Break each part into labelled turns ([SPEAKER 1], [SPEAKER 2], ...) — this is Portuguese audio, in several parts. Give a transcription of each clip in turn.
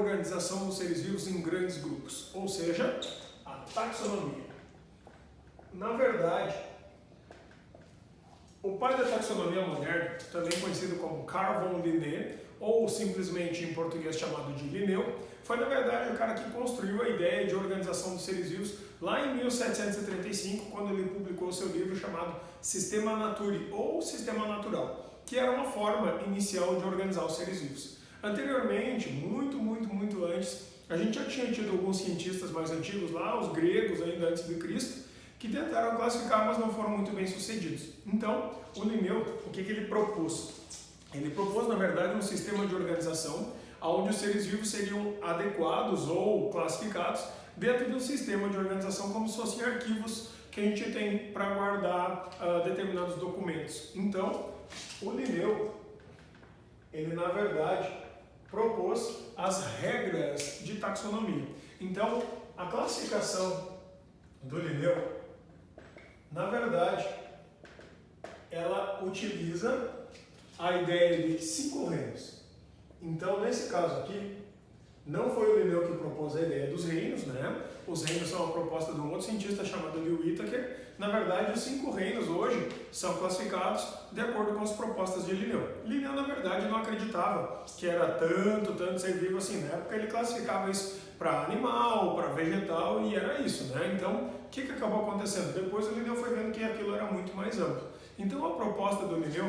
[SPEAKER 1] organização dos seres vivos em grandes grupos, ou seja, a taxonomia. Na verdade, o pai da taxonomia moderna, também conhecido como Carl von Linné, ou simplesmente em português chamado de Linneu, foi na verdade o cara que construiu a ideia de organização dos seres vivos lá em 1735, quando ele publicou seu livro chamado Systema Naturae, ou Sistema Natural, que era uma forma inicial de organizar os seres vivos. Anteriormente, muito antes, a gente já tinha tido alguns cientistas mais antigos lá, os gregos ainda antes de Cristo, que tentaram classificar, mas não foram muito bem sucedidos. Então, o Linneu, o que ele propôs? Ele propôs, na verdade, um sistema de organização onde os seres vivos seriam adequados ou classificados dentro de um sistema de organização como se fossem arquivos que a gente tem para guardar determinados documentos. Então, o Linneu, ele na verdade propôs as regras de taxonomia. Então, a classificação do Linneu, na verdade, ela utiliza a ideia de 5 reinos. Então, nesse caso aqui, não foi o Linneu que propôs a ideia dos reinos, né? Os reinos são uma proposta de um outro cientista chamado Leo Whittaker. Na verdade, os 5 reinos hoje são classificados de acordo com as propostas de Linneu. Linneu, na verdade, não acreditava que era tanto ser vivo assim. Na época, ele classificava isso para animal, para vegetal, e era isso, né? Então, o que acabou acontecendo? Depois, o Linneu foi vendo que aquilo era muito mais amplo. Então, a proposta do Linneu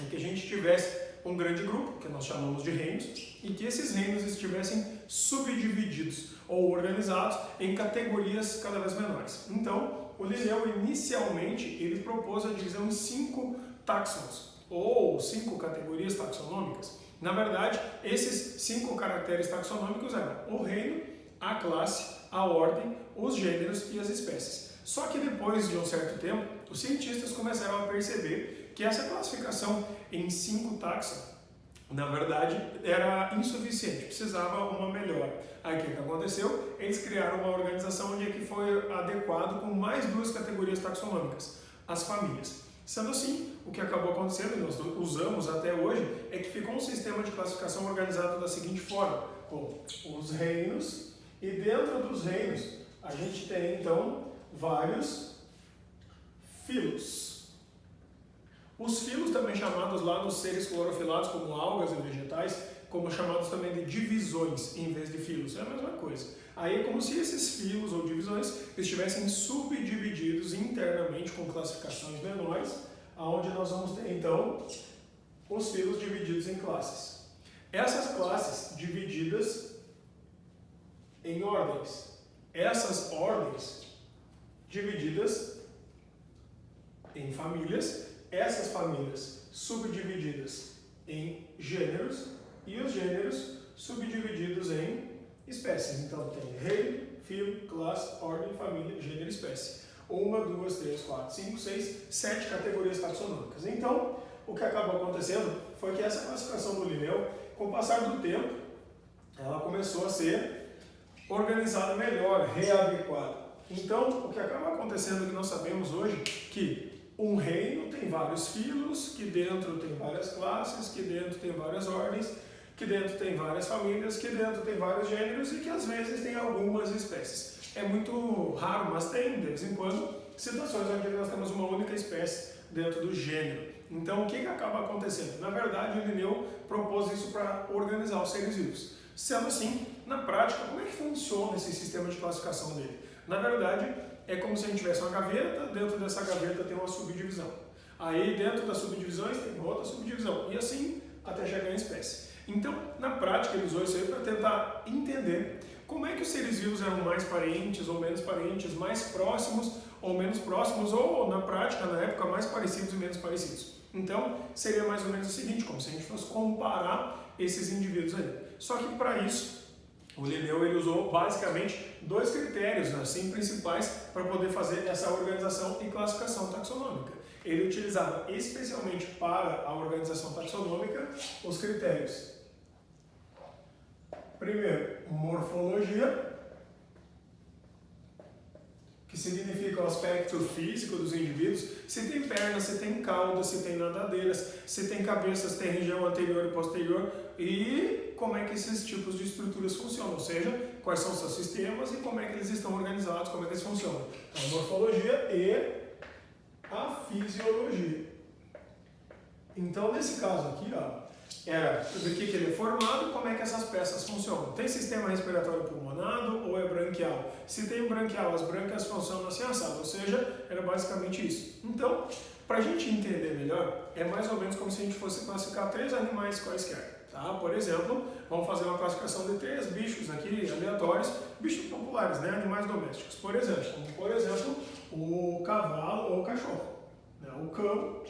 [SPEAKER 1] é que a gente tivesse um grande grupo, que nós chamamos de reinos, e que esses reinos estivessem subdivididos ou organizados em categorias cada vez menores. Então, o Linneu, inicialmente, ele propôs a divisão em 5 taxons, ou 5 categorias taxonômicas. Na verdade, esses 5 caracteres taxonômicos eram o reino, a classe, a ordem, os gêneros e as espécies. Só que depois de um certo tempo, os cientistas começaram a perceber que essa classificação em 5 taxa, na verdade, era insuficiente, precisava uma melhora. Aí o que aconteceu? Eles criaram uma organização onde que foi adequado com mais 2 categorias taxonômicas, as famílias. Sendo assim, o que acabou acontecendo, e nós usamos até hoje, é que ficou um sistema de classificação organizado da seguinte forma, com os reinos, e dentro dos reinos a gente tem então vários filos. Os filos, também chamados lá nos seres clorofilados como algas e vegetais, como chamados também de divisões em vez de filos, é a mesma coisa. Aí é como se esses filos ou divisões estivessem subdivididos internamente com classificações menores, onde nós vamos ter então os filos divididos em classes. Essas classes divididas em ordens. Essas ordens divididas em famílias. Essas famílias subdivididas em gêneros e os gêneros subdivididos em espécies. Então tem reino, filo, classe, ordem, família, gênero e espécie. 1, 2, 3, 4, 5, 6, 7 categorias taxonômicas. Então, o que acabou acontecendo foi que essa classificação do Linneu, com o passar do tempo, ela começou a ser organizada melhor, readequada. Então, o que acaba acontecendo que nós sabemos hoje que um reino tem vários filos, que dentro tem várias classes, que dentro tem várias ordens, que dentro tem várias famílias, que dentro tem vários gêneros e que às vezes tem algumas espécies. É muito raro, mas tem, de vez em quando, situações onde nós temos uma única espécie dentro do gênero. Então, o que acaba acontecendo? Na verdade, o Linneu propôs isso para organizar os seres vivos. Sendo assim, na prática, como é que funciona esse sistema de classificação dele? Na verdade, é como se a gente tivesse uma gaveta, dentro dessa gaveta tem uma subdivisão. Aí, dentro das subdivisões, tem outra subdivisão. E assim, até chegar em espécie. Então, na prática, ele usou isso aí para tentar entender como é que os seres vivos eram mais parentes ou menos parentes, mais próximos ou menos próximos, ou, na prática, na época, mais parecidos e menos parecidos. Então, seria mais ou menos o seguinte, como se a gente fosse comparar esses indivíduos aí. Só que, para isso, o Linneu ele usou basicamente 2 critérios, assim, principais para poder fazer essa organização e classificação taxonômica. Ele utilizava especialmente para a organização taxonômica os critérios. Primeiro, morfologia. que significa o aspecto físico dos indivíduos, se tem pernas, se tem cauda, se tem nadadeiras, se tem cabeça, se tem região anterior e posterior, e como é que esses tipos de estruturas funcionam, ou seja, quais são os seus sistemas e como é que eles estão organizados, como é que eles funcionam. Então, a morfologia e a fisiologia. Então, nesse caso aqui, ó, era do que ele é formado e como é que essas peças funcionam. Tem sistema respiratório pulmonado ou é branquial? Se tem branquial, as brânquias funcionam assim assado, ou seja, era basicamente isso. Então, para a gente entender melhor, é mais ou menos como se a gente fosse classificar 3 animais quaisquer. Tá? Por exemplo, vamos fazer uma classificação de 3 bichos aqui aleatórios, bichos populares, né? Animais domésticos. Por exemplo, o cavalo ou o cachorro, né? O cão,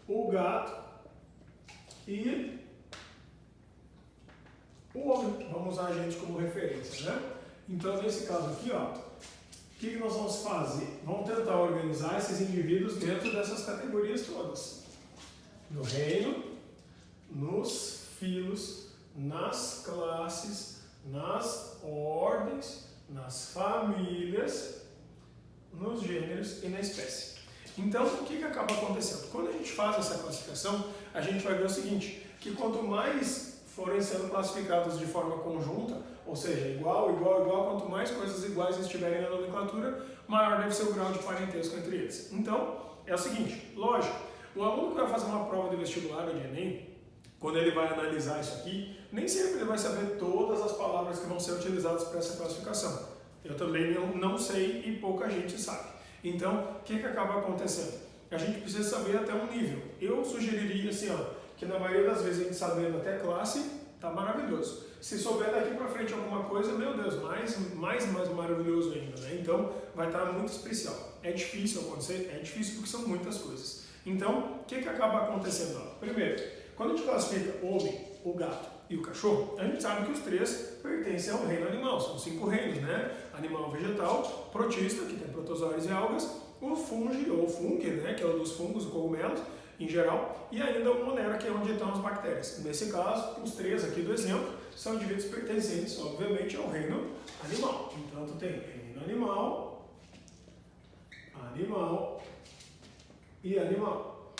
[SPEAKER 1] o gato e o homem. Vamos usar a gente como referência, né? Então, nesse caso aqui, ó, o que nós vamos fazer? Vamos tentar organizar esses indivíduos dentro dessas categorias todas. No reino, nos filos, nas classes, nas ordens, nas famílias, nos gêneros e na espécie. Então, o que acaba acontecendo? Quando a gente faz essa classificação, a gente vai ver o seguinte, que quanto mais forem sendo classificados de forma conjunta, ou seja, igual, quanto mais coisas iguais estiverem na nomenclatura, maior deve ser o grau de parentesco entre eles. Então, é o seguinte, lógico, o aluno que vai fazer uma prova de vestibular ou de Enem, quando ele vai analisar isso aqui, nem sempre ele vai saber todas as palavras que vão ser utilizadas para essa classificação. Eu também não sei e pouca gente sabe. Então, o que acaba acontecendo? A gente precisa saber até um nível. Eu sugeriria assim, ó, que na maioria das vezes a gente sabendo até classe, tá maravilhoso. Se souber daqui para frente alguma coisa, meu Deus, mais maravilhoso ainda, né? Então, vai estar muito especial. É difícil acontecer? É difícil porque são muitas coisas. Então, o que acaba acontecendo? Ó? Primeiro, quando a gente classifica o homem, o gato e o cachorro, a gente sabe que os 3 pertencem ao reino animal, são 5 reinos, né? Animal vegetal, protista, que tem protozoários e algas, o fungi ou fungi, né? Que é o dos fungos, cogumelos, em geral, e ainda o monera, que é onde estão as bactérias. Nesse caso, os 3 aqui do exemplo são indivíduos pertencentes, obviamente, ao reino animal. Então, tu tem reino animal, animal e animal.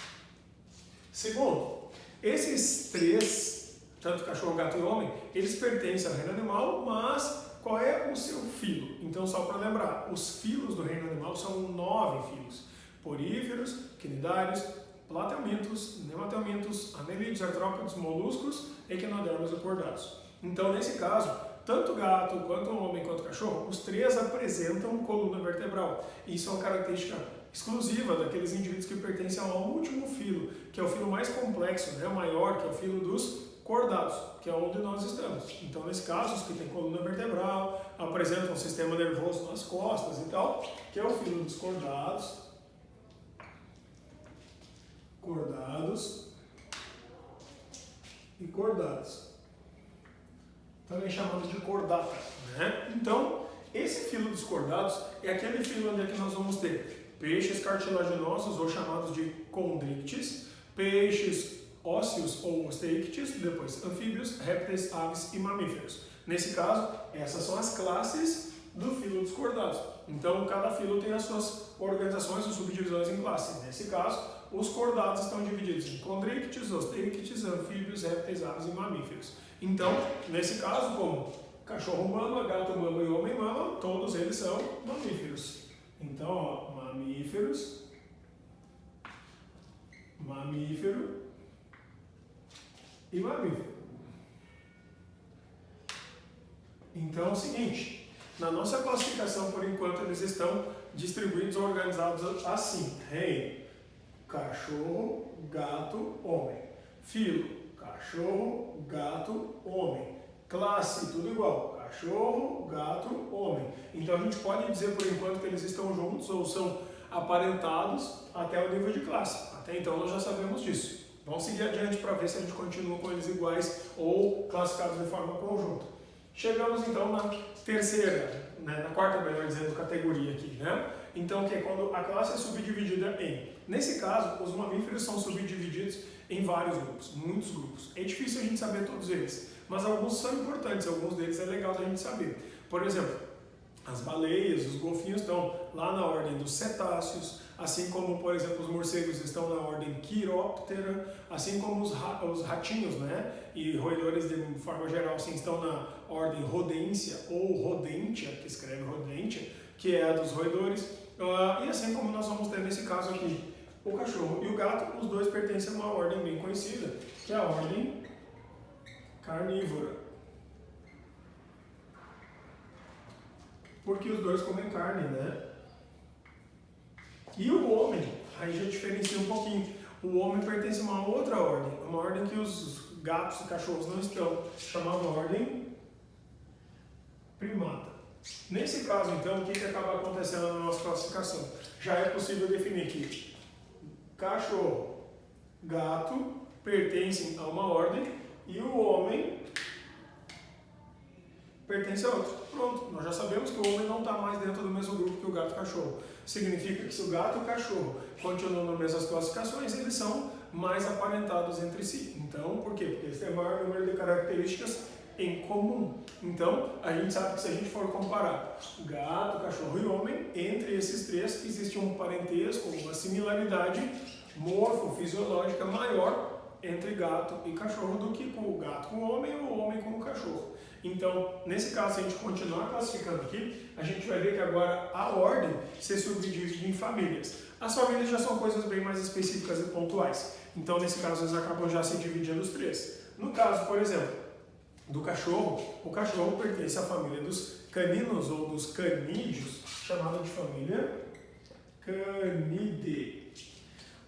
[SPEAKER 1] Segundo, esses 3, tanto cachorro, gato e homem, eles pertencem ao reino animal, mas qual é o seu filo? Então, só para lembrar, os filos do reino animal são 9 filos: poríferos, quinidários, platelmintos, nematelmintos, anelídeos, artrópodes, moluscos, equinodermos e cordados. Então, nesse caso, tanto o gato, quanto o homem, quanto o cachorro, os 3 apresentam coluna vertebral. Isso é uma característica exclusiva daqueles indivíduos que pertencem ao último filo, que é o filo mais complexo, né, o maior, que é o filo dos cordados, que é onde nós estamos. Então, nesse caso, os que têm coluna vertebral, apresentam um sistema nervoso nas costas e tal, que é o filo dos cordados, e cordados, também chamados de cordata, né? Então, esse filo dos cordados é aquele filo onde é que nós vamos ter peixes cartilaginosos, ou chamados de condrictes, peixes ósseos ou osteíctes, depois anfíbios, répteis, aves e mamíferos. Nesse caso, essas são as classes do filo dos cordados. Então, cada filo tem as suas organizações ou subdivisões em classes. Nesse caso, os cordados estão divididos em condrictes, osteíctes, anfíbios, répteis, aves e mamíferos. Então, nesse caso, como cachorro mama, gato mama e homem mama, todos eles são mamíferos. Então, ó, mamífero e mamífero. Então é o seguinte, na nossa classificação, por enquanto, eles estão distribuídos ou organizados assim: reino, cachorro, gato, homem. Filo, cachorro, gato, homem. Classe, tudo igual: cachorro, gato, homem. Então a gente pode dizer por enquanto que eles estão juntos ou são aparentados até o nível de classe. Até então nós já sabemos disso. Vamos seguir adiante para ver se a gente continua com eles iguais ou classificados de forma conjunta. Chegamos então na terceira, né, na quarta, melhor dizendo, categoria aqui, né? Então, que é quando a classe é subdividida em... Nesse caso, os mamíferos são subdivididos em vários grupos, muitos grupos. É difícil a gente saber todos eles, mas alguns são importantes, alguns deles é legal da gente saber. Por exemplo, As baleias, os golfinhos estão lá na ordem dos cetáceos, assim como, por exemplo, os morcegos estão na ordem Chiroptera, assim como os ratinhos, né, e roedores de forma geral, assim, estão na ordem Rodência ou Rodentia, que escreve Rodentia, que é a dos roedores, e assim como nós vamos ter nesse caso aqui, o cachorro e o gato, os dois pertencem a uma ordem bem conhecida, que é a ordem carnívora. Porque os dois comem carne, né? E o homem, aí já diferencia um pouquinho. O homem pertence a uma outra ordem, uma ordem que os gatos e cachorros não estão, chamada ordem primata. Nesse caso, então, o que acaba acontecendo na nossa classificação? Já é possível definir que cachorro, gato pertencem a uma ordem e o homem pertence a outra. Pronto, nós já sabemos que o homem não está mais dentro do mesmo grupo que o gato e o cachorro. Significa que se o gato e o cachorro continuam nas mesmas classificações, eles são mais aparentados entre si. Então, por quê? Porque eles têm maior número de características em comum. Então, a gente sabe que se a gente for comparar gato, cachorro e homem, entre esses três existe um parentesco, uma similaridade morfofisiológica maior entre gato e cachorro do que com o gato com o homem e o homem com o cachorro. Então, nesse caso, se a gente continuar classificando aqui, a gente vai ver que agora a ordem se subdivide em famílias. As famílias já são coisas bem mais específicas e pontuais. Então, nesse caso, eles acabam já se dividindo os três. No caso, por exemplo, do cachorro, o cachorro pertence à família dos caninos ou dos canídeos, chamada de família Canidae.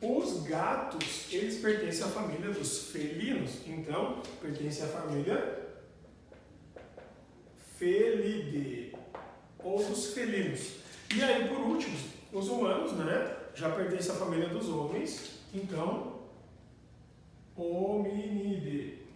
[SPEAKER 1] Os gatos, eles pertencem à família dos felinos, então pertencem à família Felidae, ou dos felinos. E aí, por último, os humanos, né, já pertencem à família dos homens, então Hominidae.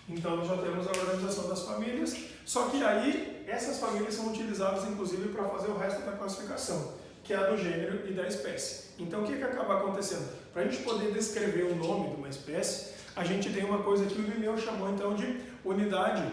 [SPEAKER 1] Então nós já temos a organização das famílias, só que aí essas famílias são utilizadas inclusive para fazer o resto da classificação, que é a do gênero e da espécie. Então o que acaba acontecendo? Para a gente poder descrever o nome de uma espécie, a gente tem uma coisa que o Linneu chamou então de unidade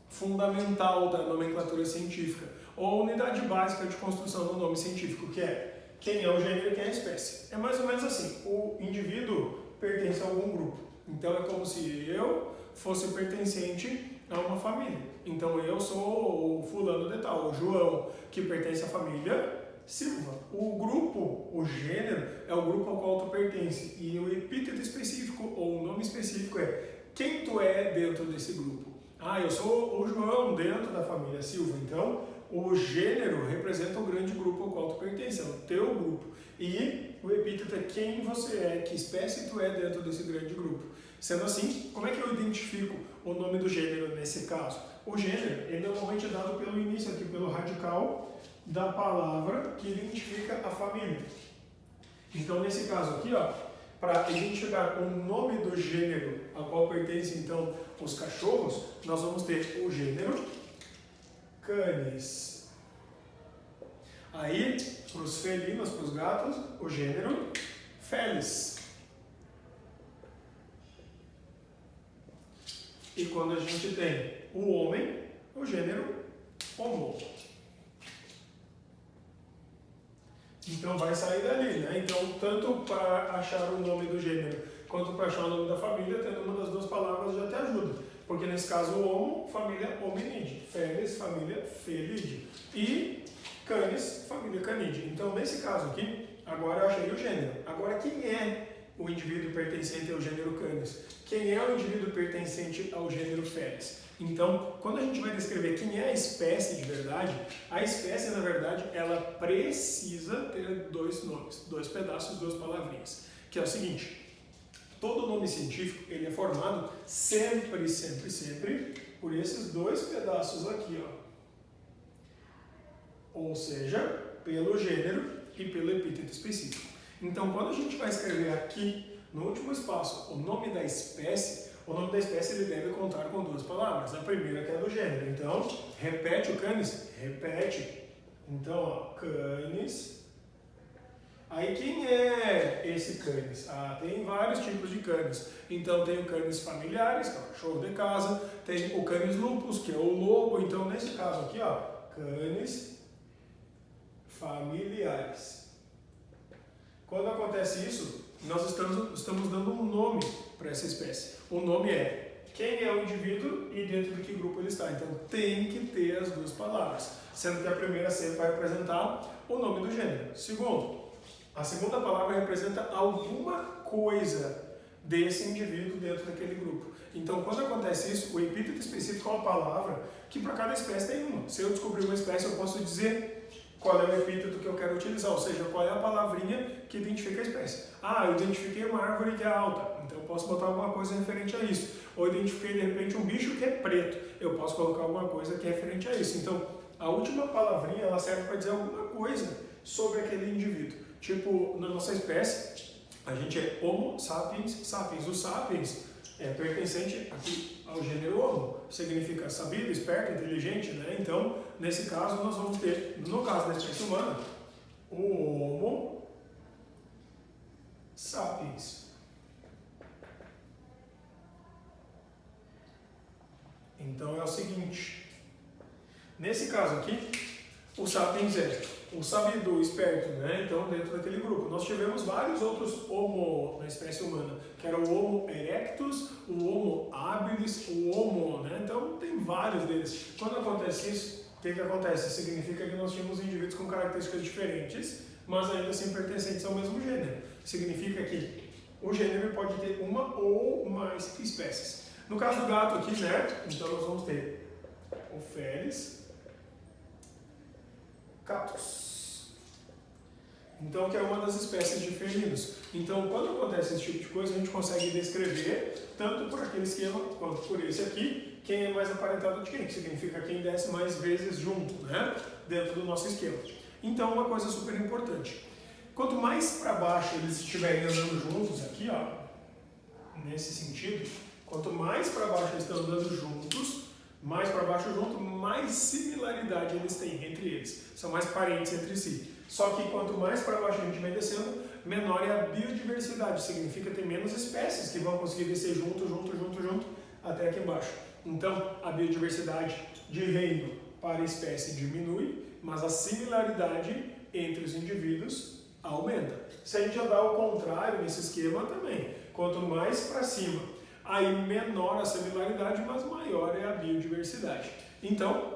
[SPEAKER 1] fundamental da nomenclatura científica, ou unidade básica de construção do nome científico, que é quem é o gênero e quem é a espécie. É mais ou menos assim, o indivíduo pertence a algum grupo. Então é como se eu fosse pertencente a uma família. Então eu sou o fulano de tal, o João, que pertence à família Silva. O grupo, o gênero, é o grupo ao qual tu pertence. E o epíteto específico, ou o nome específico é quem tu é dentro desse grupo. Ah, eu sou o João dentro da família Silva. Então, o gênero representa o grande grupo ao qual tu pertence, é o teu grupo. E o epíteto é quem você é, que espécie tu é dentro desse grande grupo. Sendo assim, como é que eu identifico o nome do gênero nesse caso? O gênero, ele normalmente é dado pelo início aqui, pelo radical da palavra que identifica a família. Então, nesse caso aqui, ó, para identificar o nome do gênero ao qual pertencem, então, os cachorros, nós vamos ter o gênero Canis. Aí, para os felinos, para os gatos, o gênero Felis. E quando a gente tem o homem, o gênero Homo. Então vai sair dali, né? Então, tanto para achar o nome do gênero quanto para achar o nome da família, tendo uma das duas palavras já te ajuda. Porque nesse caso, o Homo, família Hominide. Felis, família Felidae. E Canis, família Canidae. Então, nesse caso aqui, agora eu achei o gênero. Agora, quem é o indivíduo pertencente ao gênero Canis? Quem é o indivíduo pertencente ao gênero Felis? Então, quando a gente vai descrever quem é a espécie de verdade, a espécie, na verdade, ela precisa ter dois nomes, dois pedaços, duas palavrinhas. Que é o seguinte, todo nome científico, ele é formado sempre, sempre, sempre por esses dois pedaços aqui, ó. Ou seja, pelo gênero e pelo epíteto específico. Então, quando a gente vai escrever aqui, no último espaço, o nome da espécie ele deve contar com duas palavras. A primeira que é do gênero. Então, repete o Canis? Repete. Então, ó, Canis. Aí, quem é esse Canis? Ah, tem vários tipos de Canis. Então, tem o Canis familiares, que é o cachorro de casa. Tem o Canis lupus, que é o lobo. Então, nesse caso aqui, ó, canes familiares. Quando acontece isso, nós estamos dando um nome para essa espécie. O nome é quem é o indivíduo e dentro de que grupo ele está. Então tem que ter as duas palavras, sendo que a primeira sempre vai representar o nome do gênero. Segundo, a segunda palavra representa alguma coisa desse indivíduo dentro daquele grupo. Então, quando acontece isso, o epíteto específico é uma palavra que para cada espécie tem uma. Se eu descobrir uma espécie, eu posso dizer qual é o epíteto que eu quero utilizar, ou seja, qual é a palavrinha que identifica a espécie. Ah, eu identifiquei uma árvore que é alta, então eu posso botar alguma coisa referente a isso. Ou identifiquei, de repente, um bicho que é preto, eu posso colocar alguma coisa que é referente a isso. Então, a última palavrinha, ela serve para dizer alguma coisa sobre aquele indivíduo. Tipo, na nossa espécie, a gente é Homo sapiens sapiens. O sapiens é pertencente aqui ao gênero Homo, significa sabido, esperto, inteligente, né? Então, nesse caso, nós vamos ter, no caso da espécie humana, o Homo sapiens. Então, é o seguinte, nesse caso aqui, o sapiens é o sabido, o esperto, né? Então, dentro daquele grupo. Nós tivemos vários outros Homo na espécie humana, que era o Homo erectus, o Homo habilis, o Homo, né? Então, tem vários deles. Quando acontece isso, o que acontece? Significa que nós tínhamos indivíduos com características diferentes, mas ainda assim pertencentes ao mesmo gênero. Significa que o gênero pode ter uma ou mais espécies. No caso do gato aqui, né? Então, nós vamos ter o Felis catus. Então, que é uma das espécies de felinos. Então, quando acontece esse tipo de coisa, a gente consegue descrever, tanto por aquele esquema quanto por esse aqui, quem é mais aparentado de quem, que significa quem desce mais vezes junto, né? Dentro do nosso esquema. Então, uma coisa super importante. Quanto mais para baixo eles estiverem andando juntos, aqui, ó, nesse sentido, quanto mais para baixo eles estão andando juntos, mais para baixo junto, mais similaridade eles têm entre eles. São mais parentes entre si. Só que quanto mais para baixo a gente vai descendo, menor é a biodiversidade. Significa ter menos espécies que vão conseguir descer junto, até aqui embaixo. Então, a biodiversidade de reino para a espécie diminui, mas a similaridade entre os indivíduos aumenta. Se a gente andar ao contrário nesse esquema também, quanto mais para cima, aí menor a similaridade, mas maior é a biodiversidade. Então,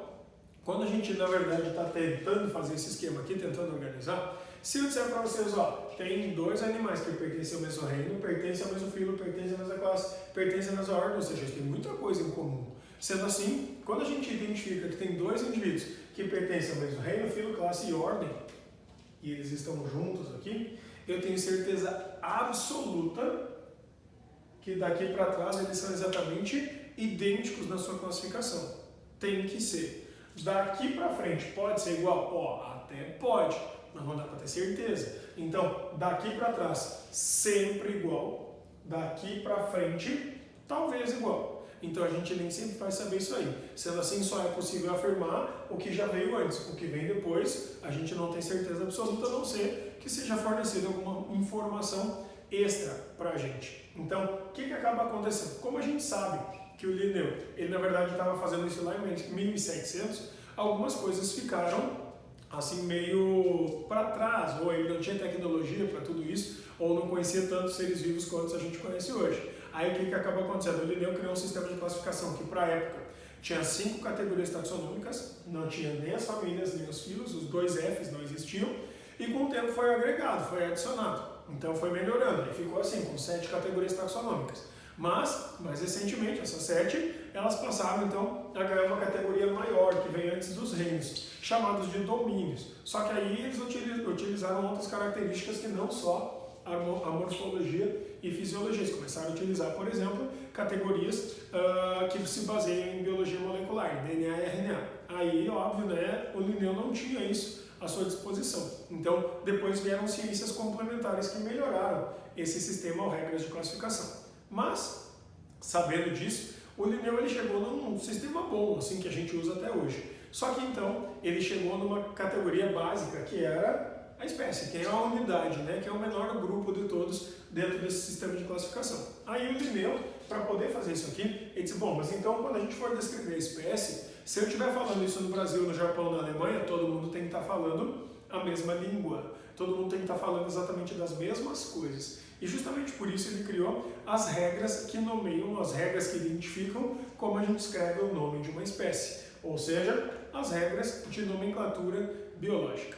[SPEAKER 1] quando a gente, na verdade, está tentando fazer esse esquema aqui, tentando organizar, se eu disser para vocês, ó, tem dois animais que pertencem ao mesmo reino, pertencem ao mesmo filo, pertencem à mesma classe, pertencem à mesma ordem, ou seja, tem muita coisa em comum. Sendo assim, quando a gente identifica que tem dois indivíduos que pertencem ao mesmo reino, filo, classe e ordem, e eles estão juntos aqui, eu tenho certeza absoluta que daqui para trás eles são exatamente idênticos na sua classificação. Tem que ser. Daqui para frente pode ser igual? Ó, até pode, mas não dá para ter certeza. Então, daqui para trás, sempre igual. Daqui para frente, talvez igual. Então, a gente nem sempre vai saber isso aí. Sendo assim, só é possível afirmar o que já veio antes. O que vem depois, a gente não tem certeza absoluta, a não ser que seja fornecida alguma informação extra para a gente. Então, o que acaba acontecendo? Como a gente sabe que o Linneu, ele na verdade estava fazendo isso lá em 1700, algumas coisas ficaram assim meio para trás, ou ele não tinha tecnologia para tudo isso, ou não conhecia tantos seres vivos quanto a gente conhece hoje. Aí o que acaba acontecendo? O Linneu criou um sistema de classificação que para a época tinha 5 categorias taxonômicas, não tinha nem as famílias, nem os filos, os 2 Fs não existiam, e com o tempo foi agregado, foi adicionado. Então foi melhorando, e ficou assim, com 7 categorias taxonômicas. Mas, mais recentemente, essas 7, elas passaram então a ganhar uma categoria maior, que vem antes dos reinos, chamados de domínios. Só que aí eles utilizaram outras características que não só a morfologia e fisiologia. Eles começaram a utilizar, por exemplo, categorias que se baseiam em biologia molecular, DNA e RNA. Aí, óbvio, né, o Linneu não tinha isso à sua disposição. Então, depois vieram ciências complementares que melhoraram esse sistema ou regras de classificação. Mas, sabendo disso, o Linneu ele chegou num sistema bom, assim, que a gente usa até hoje. Só que então, ele chegou numa categoria básica, que era a espécie, que é a unidade, né, que é o menor grupo de todos dentro desse sistema de classificação. Aí o Linneu para poder fazer isso aqui, ele disse, bom, mas então quando a gente for descrever a espécie, se eu estiver falando isso no Brasil, no Japão, na Alemanha, todo mundo tem que estar falando a mesma língua. Todo mundo tem que estar falando exatamente das mesmas coisas. E justamente por isso ele criou as regras que nomeiam, as regras que identificam como a gente escreve o nome de uma espécie. Ou seja, as regras de nomenclatura biológica.